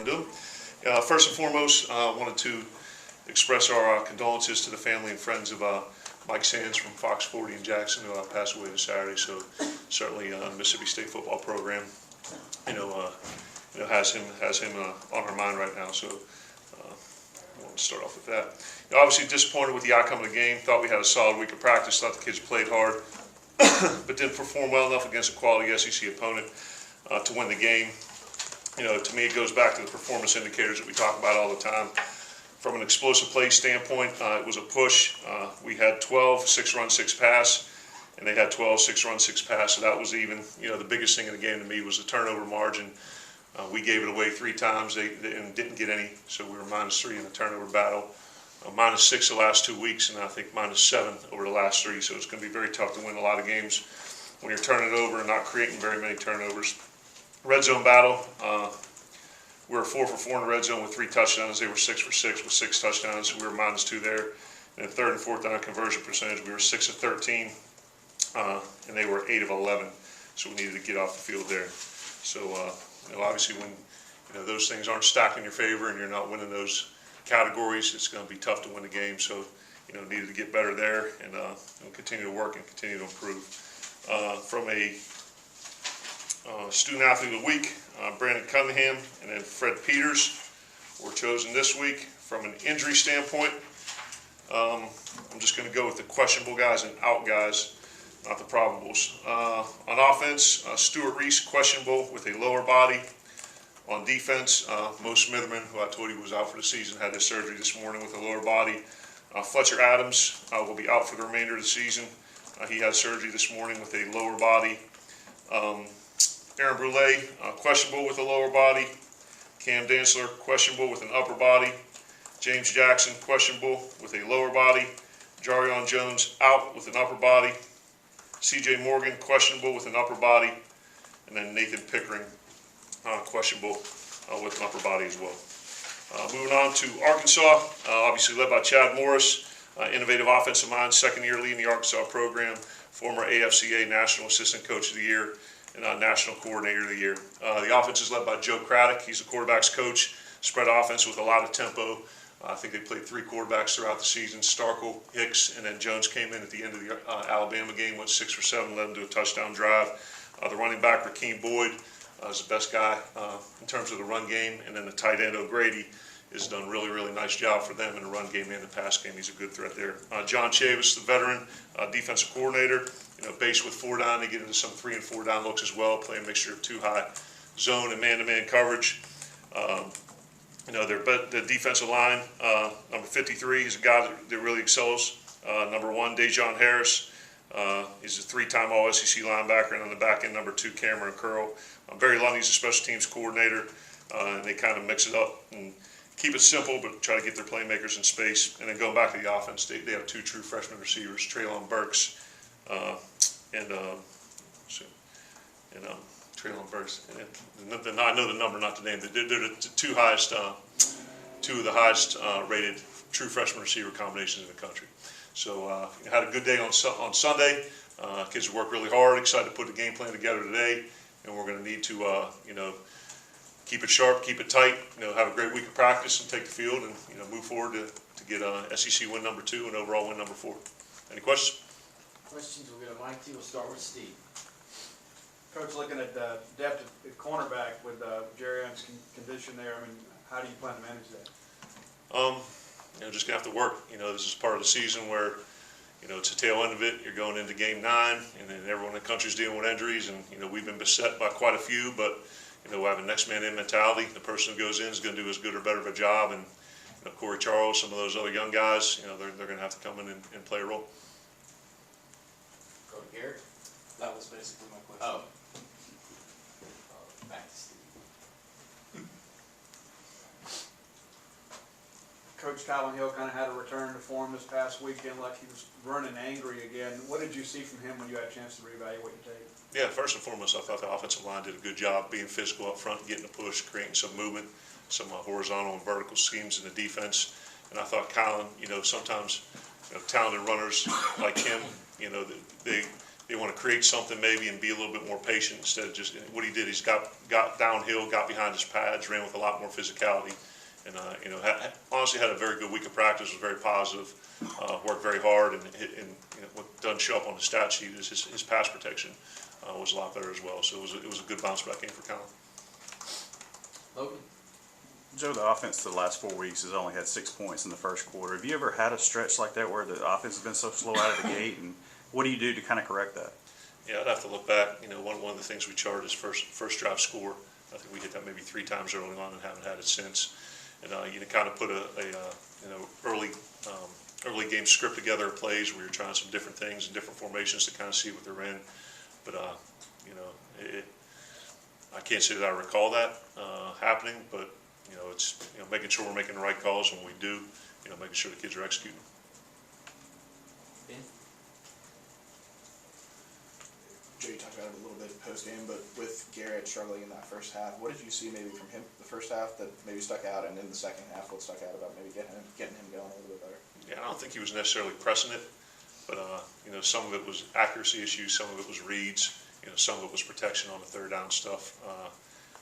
want to do them. First and foremost, I wanted to express our condolences to the family and friends of Mike Sands from Fox 40 in Jackson, who passed away this Saturday. So certainly Mississippi State football program, has him on our mind right now. So I want to start off with that. Obviously disappointed with the outcome of the game. Thought we had a solid week of practice. Thought the kids played hard, but didn't perform well enough against a quality SEC opponent to win the game. To me, it goes back to the performance indicators that we talk about all the time. From an explosive play standpoint, it was a push. We had 12 6-run 6-pass, and they had 12 6-run 6-pass. So that was even, the biggest thing in the game to me was the turnover margin. We gave it away 3 times and didn't get any, so we were -3 in the turnover battle. -6 the last 2 weeks, and I think -7 over the last 3. So it's going to be very tough to win a lot of games when you're turning it over and not creating very many turnovers. Red zone battle. We were 4 for 4 in the red zone with 3 touchdowns. They were 6 for 6 with 6 touchdowns. So we were -2 there. And third and fourth down conversion percentage, we were 6 of 13, and they were 8 of 11. So we needed to get off the field there. So obviously when those things aren't stacked in your favor and you're not winning those categories, it's going to be tough to win the game. So needed to get better there, and we'll continue to work and continue to improve. From a student athlete of the week, Brandon Cunningham and then Fred Peters were chosen this week. From an injury standpoint, I'm just going to go with the questionable guys and out guys, not the probables. On offense, Stuart Reese, questionable with a lower body. On defense, Mo Smitherman, who I told you was out for the season, had his surgery this morning with a lower body. Fletcher Adams will be out for the remainder of the season. He had surgery this morning with a lower body. Aaron Brule, questionable with a lower body. Cam Dantzler, questionable with an upper body. James Jackson, questionable with a lower body. Jarion Jones, out with an upper body. C.J. Morgan, questionable with an upper body. And then Nathan Pickering, questionable with an upper body as well. Moving on to Arkansas, obviously led by Chad Morris, innovative offensive mind, second year leading the Arkansas program, former AFCA National Assistant Coach of the Year, and National Coordinator of the Year. The offense is led by Joe Craddock. He's a quarterback's coach, spread offense with a lot of tempo. I think they played 3 quarterbacks throughout the season, Starkle, Hicks, and then Jones came in at the end of the Alabama game, went 6 for 7, led them to a touchdown drive. The running back, Rakeem Boyd, is the best guy in terms of the run game, and then the tight end, O'Grady, has done really, really nice job for them in the run game and the pass game. He's a good threat there. John Chavis, the veteran defensive coordinator, based with 4 down, they get into some 3 and 4 down looks as well, play a mixture of 2 high zone and man-to-man coverage. The defensive line, number 53, is a guy that really excels. Number 1, Dejon Harris. He's a 3-time All-SEC linebacker, and on the back end, number 2, Cameron Curl. Barry Lundy's a special teams coordinator, and they kind of mix it up and keep it simple, but try to get their playmakers in space. And then going back to the offense, they have 2 true freshman receivers, Traylon Burks and Traylon Burks. And I know the number, not the name. They're the 2 highest, 2 of the highest rated true freshman receiver combinations in the country. So had a good day on Sunday. Kids worked really hard. Excited to put the game plan together today, and we're going to need to keep it sharp, keep it tight. Have a great week of practice and take the field, and move forward to get SEC win number 2 and overall win number 4. Any questions? Questions? We'll go to Mike T. We'll start with Steve. Coach, looking at the depth at cornerback with Jarion's condition there, how do you plan to manage that? Just gonna have to work. This is part of the season where, it's the tail end of it. You're going into game 9, and then everyone in the country's dealing with injuries, and we've been beset by quite a few. But we have a next man in mentality. The person who goes in is going to do as good or better of a job, and Corey Charles, some of those other young guys, they're going to have to come in and play a role. Go to Garrett. That was basically my question. Oh. Back to Steve. Coach Kylan Hill kind of had a return to form this past weekend, like he was running angry again. What did you see from him when you had a chance to reevaluate your tape? Yeah, first and foremost, I thought the offensive line did a good job being physical up front, getting a push, creating some movement, some horizontal and vertical schemes in the defense. And I thought Kylan, sometimes talented runners like him, they they want to create something maybe and be a little bit more patient instead of just, what he did, he's got downhill, got behind his pads, ran with a lot more physicality. And, honestly had a very good week of practice, was very positive, worked very hard, and what doesn't show up on the stat sheet is his pass protection was a lot better as well. So it was a good bounce back game for Colin. Logan? Joe, the offense the last 4 weeks has only had 6 points in the first quarter. Have you ever had a stretch like that where the offense has been so slow out of the gate, and what do you do to kind of correct that? Yeah, I'd have to look back. One of the things we charted is first drive score. I think we hit that maybe 3 times early on and haven't had it since. And kind of put a early game script together of plays where you're trying some different things and different formations to kind of see what they're in. But I can't say that I recall that happening, but it's making sure we're making the right calls when we do, making sure the kids are executing. Ben? Joe, you talked about it a little bit post game, but with Garrett struggling in that first half, what did you see maybe from him the first half that maybe stuck out, and in the second half, what stuck out about maybe getting him going a little bit better? Yeah, I don't think he was necessarily pressing it, but some of it was accuracy issues, some of it was reads, some of it was protection on the third down stuff,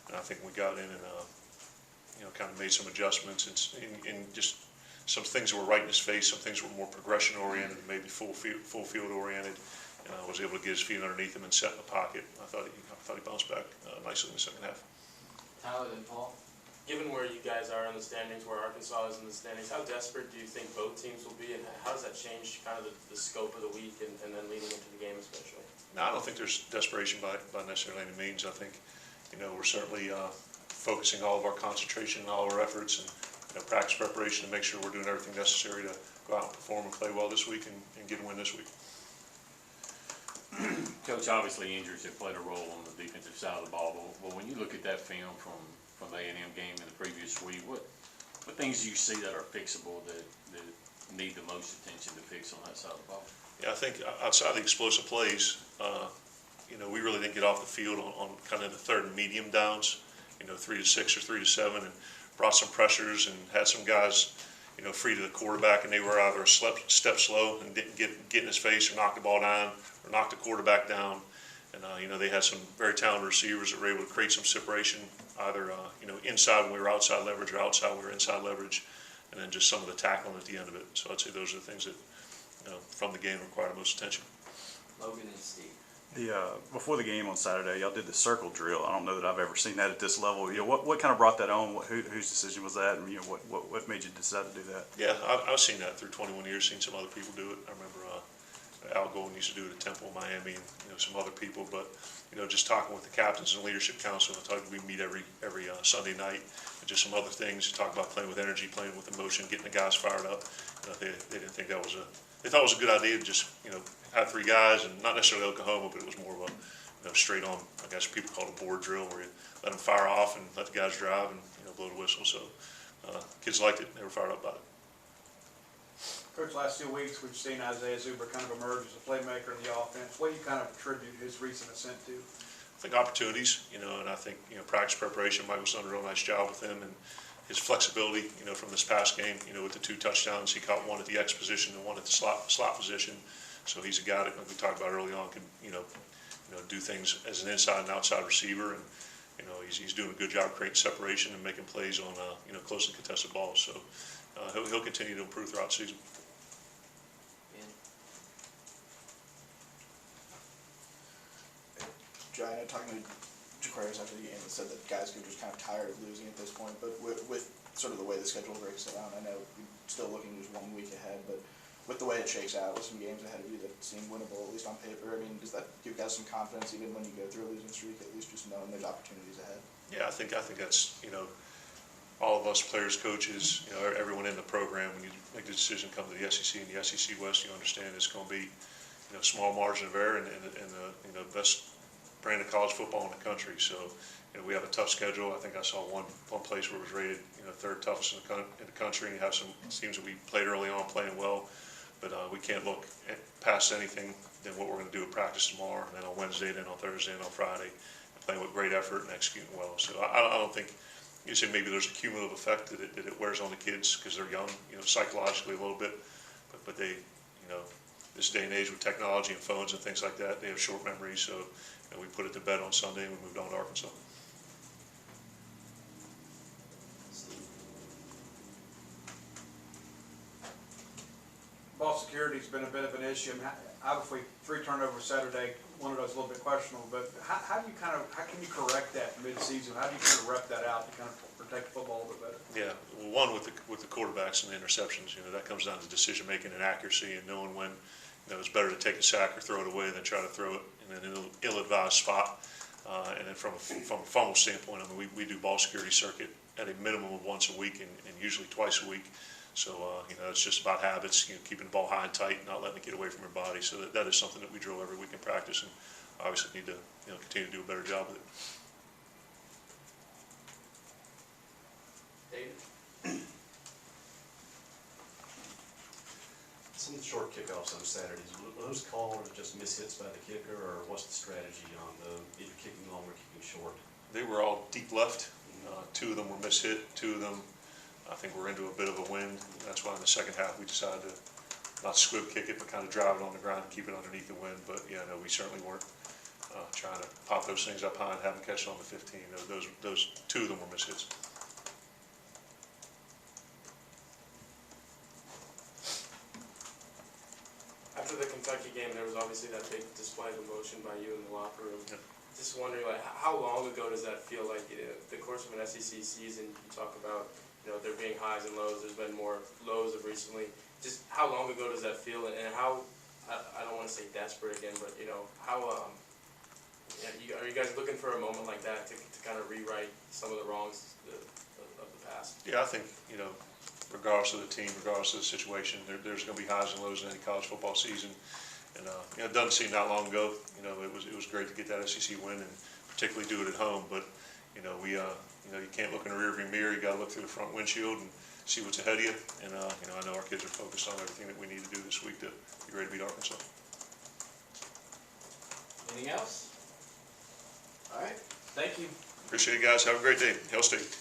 and I think we got in and kind of made some adjustments and just some things that were right in his face, some things were more progression oriented, maybe full field oriented. And I was able to get his feet underneath him and set in the pocket. I thought he bounced back nicely in the second half. Tyler, then Paul? Given where you guys are in the standings, where Arkansas is in the standings, how desperate do you think both teams will be, and how does that change kind of the scope of the week and then leading into the game especially? No, I don't think there's desperation by necessarily any means. I think, we're certainly focusing all of our concentration and all of our efforts and practice preparation to make sure we're doing everything necessary to go out and perform and play well this week and get a win this week. Coach, obviously injuries have played a role on the defensive side of the ball, but when you look at that film from the A&M game in the previous week, what things do you see that are fixable that need the most attention to fix on that side of the ball? Yeah, I think outside the explosive plays, we really didn't get off the field on kind of the third and medium downs, 3 to 6 or 3 to 7, and brought some pressures and had some guys, free to the quarterback, and they were either a step slow and didn't get in his face or knock the ball down or knock the quarterback down. And, they had some very talented receivers that were able to create some separation, either, inside when we were outside leverage or outside when we were inside leverage, and then just some of the tackling at the end of it. So I'd say those are the things that, from the game require most attention. Logan and Steve? Before the game on Saturday, y'all did the circle drill. I don't know that I've ever seen that at this level. What kind of brought that on? Whose decision was that? And what made you decide to do that? Yeah, I've seen that through 21 years. Seen some other people do it. I remember Al Golden used to do it at Temple, Miami, and some other people. But just talking with the captains and leadership council, we meet every Sunday night, and just some other things. Talk about playing with energy, playing with emotion, getting the guys fired up. They didn't think that was they thought it was a good idea to just have 3 guys, and not necessarily Oklahoma, but it was more of a straight on, I guess people call it a board drill, where you let them fire off and let the guys drive and blow the whistle. So kids liked it. They were fired up about it. Coach, last 2 weeks, we've seen Isaiah Zuber kind of emerge as a playmaker in the offense. What do you kind of attribute his recent ascent to? I think opportunities, and I think, practice preparation. Michael's done a real nice job with him, and his flexibility, from this past game, with the 2 touchdowns, he caught one at the X position and one at the slot position. So he's a guy that, like we talked about early on, can, do things as an inside and outside receiver, and, he's doing a good job creating separation and making plays on, closely contested balls. So he'll continue to improve throughout the season. Joe, I know talking to Jaquarius after the game, it said that guys are just kind of tired of losing at this point, but with sort of the way the schedule breaks down, I know you're still looking just 1 week ahead, but with the way it shakes out, with some games ahead of you that seem winnable, at least on paper, I mean, does that give guys some confidence even when you go through a losing streak, at least just knowing there's opportunities ahead? Yeah, I think that's, all of us players, coaches, everyone in the program, when you make the decision to come to the SEC and the SEC West, you understand it's going to be, small margin of error and the best brand of college football in the country. So, we have a tough schedule. I think I saw one place where it was rated, 3rd toughest in the country. And you have some teams that we played early on playing well, but we can't look past anything than what we're going to do at practice tomorrow, and then on Wednesday, then on Thursday, and on Friday, playing with great effort and executing well. So I don't think you say maybe there's a cumulative effect that it wears on the kids because they're young, psychologically a little bit, but they, this day and age with technology and phones and things like that, they have short memories, so we put it to bed on Sunday and we moved on to Arkansas. Steve. Ball security's been a bit of an issue. I mean, obviously, 3 turnovers Saturday, one of those a little bit questionable, but how can you correct that mid-season? How do you kind of rep that out to kind of protect the football a bit better? Yeah, well, one with the quarterbacks and the interceptions, that comes down to decision making and accuracy and knowing when, it's better to take a sack or throw it away than try to throw it in an ill-advised spot. And then from a fumble standpoint, I mean, we do ball security circuit at a minimum of once a week and usually twice a week. So, it's just about habits, keeping the ball high and tight, not letting it get away from your body. So that is something that we drill every week in practice, and obviously need to, continue to do a better job with it. David. Some of the short kickoffs on Saturdays, were those called just mishits by the kicker, or what's the strategy on either kicking long or kicking short? They were all deep left. 2 of them were mishit. 2 of them, I think, were into a bit of a wind. That's why in the second half we decided to not squib kick it, but kind of drive it on the ground and keep it underneath the wind. But yeah, no, we certainly weren't trying to pop those things up high and have them catch it on the 15. Those 2 of them were mishits. After the Kentucky game, there was obviously that big display of emotion by you in the locker room. Yeah. Just wondering, how long ago does that feel like? The course of an SEC season, you talk about, there being highs and lows. There's been more lows of recently. Just how long ago does that feel, and how, I don't want to say desperate again, but, how, are you guys looking for a moment like that to kind of rewrite some of the wrongs of the past? Yeah, I think, regardless of the team, regardless of the situation, there's going to be highs and lows in any college football season. And it doesn't seem that long ago. It was great to get that SEC win and particularly do it at home. But you can't look in the rearview mirror. You got to look through the front windshield and see what's ahead of you. And I know our kids are focused on everything that we need to do this week to be ready to beat Arkansas. Anything else? All right, thank you. Appreciate it, guys. Have a great day. Hail State.